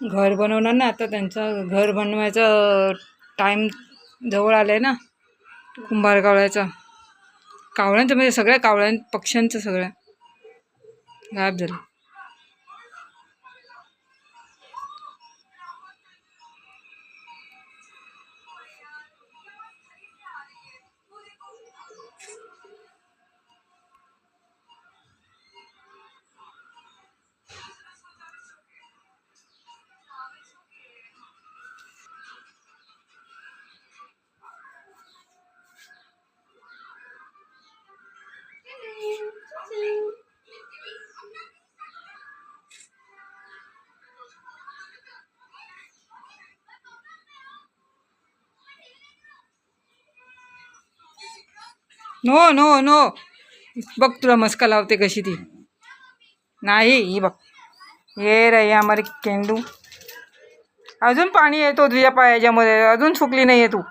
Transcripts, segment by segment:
घर बनवणार ना आता, त्यांचं घर बनवायचा टाईम जवळ आलाय ना. कुंभार कावळ्याचा, कावळ्यांचं म्हणजे सगळ्या पक्ष्यांचं सगळ्या गायब झालं. नो नो नो, बघ तुला मस्का लावते कशी ती. नाही ही बघ, ये रे आम्हाला केंडू. अजून पाणी येतो तुझ्या पायाच्यामध्ये, अजून सुकली नाही आहे तू.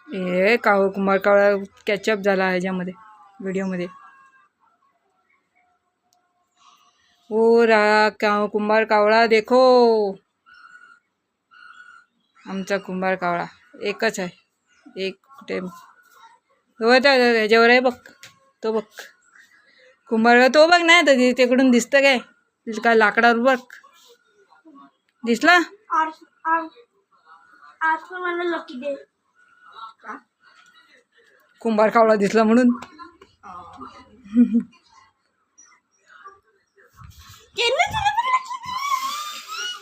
ए कुंभार कावळा कॅचअप झाला ह्याच्यामध्ये, व्हिडिओमध्ये. ओ कुंभार कावळा देखो, आमचा कुंभार कावळा एकच आहे. एक कुठे ह्याच्यावर आहे बघ, तो बघ कुंभार, तो बघ नाही तर तिकडून दिसतं काय, काय लाकडावर बघ दिसला. कुंभार कावळा दिसला म्हणून.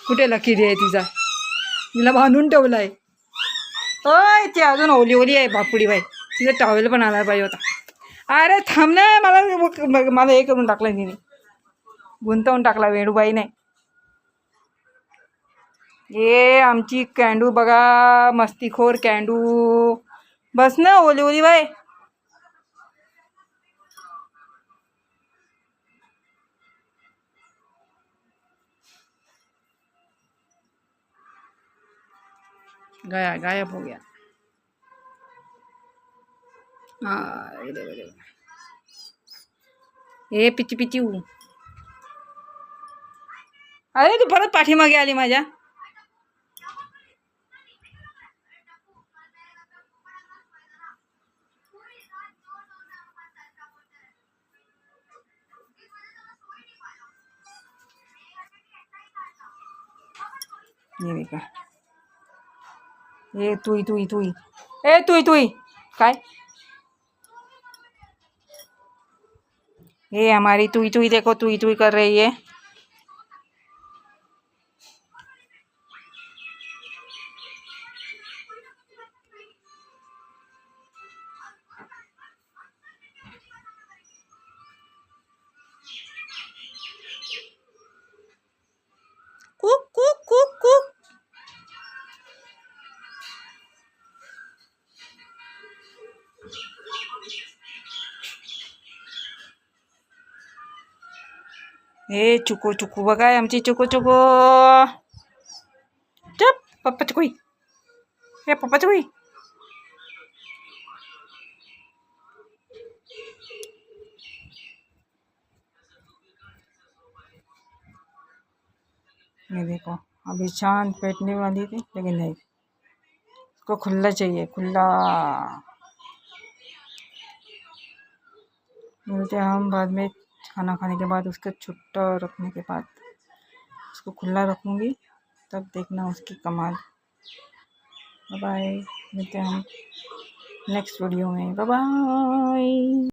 कुठे लकीरी आहे तिचा, तिला बांधून ठेवलाय. ओय ती अजून ओली ओली आहे बापुडी बाई, तिचा टॉवेल पण आला पाहिजे होता. अरे थांब ना, मला हे करून टाकलं तिने, गुंतवून टाकला वेणूबाई नाही. ये आमची कॅन्डू बघा, मस्तीखोर कॅन्डू. बस ना ओली ओली बाई. गायब हो गया. हाँ ए पिची पिची. अरे तू परत पाठीमागे आली माझ्या. ये तुई तुई तुई, ए तुई तुई काय. ये हमारी तुई तुई देखो, तुई तुई कर रही है. Cook cook cook cook. हे चुकू चुकू बघा, आमची चुकू चुकू. चुप पप्पा चुकुई, हे पप्पा चुकुई. ये देखो, अभी शांत बैठने वाली थी लेकिन नहीं, इसको खुला चाहिए, खुला. मिलते हैं हम बाद में, खाना खाने के बाद, उसका छुट्टा रखने के बाद उसको खुला रखूँगी, तब देखना उसकी कमाल. बाय बाय, मिलते हैं हम नेक्स्ट वीडियो में. Bye bye.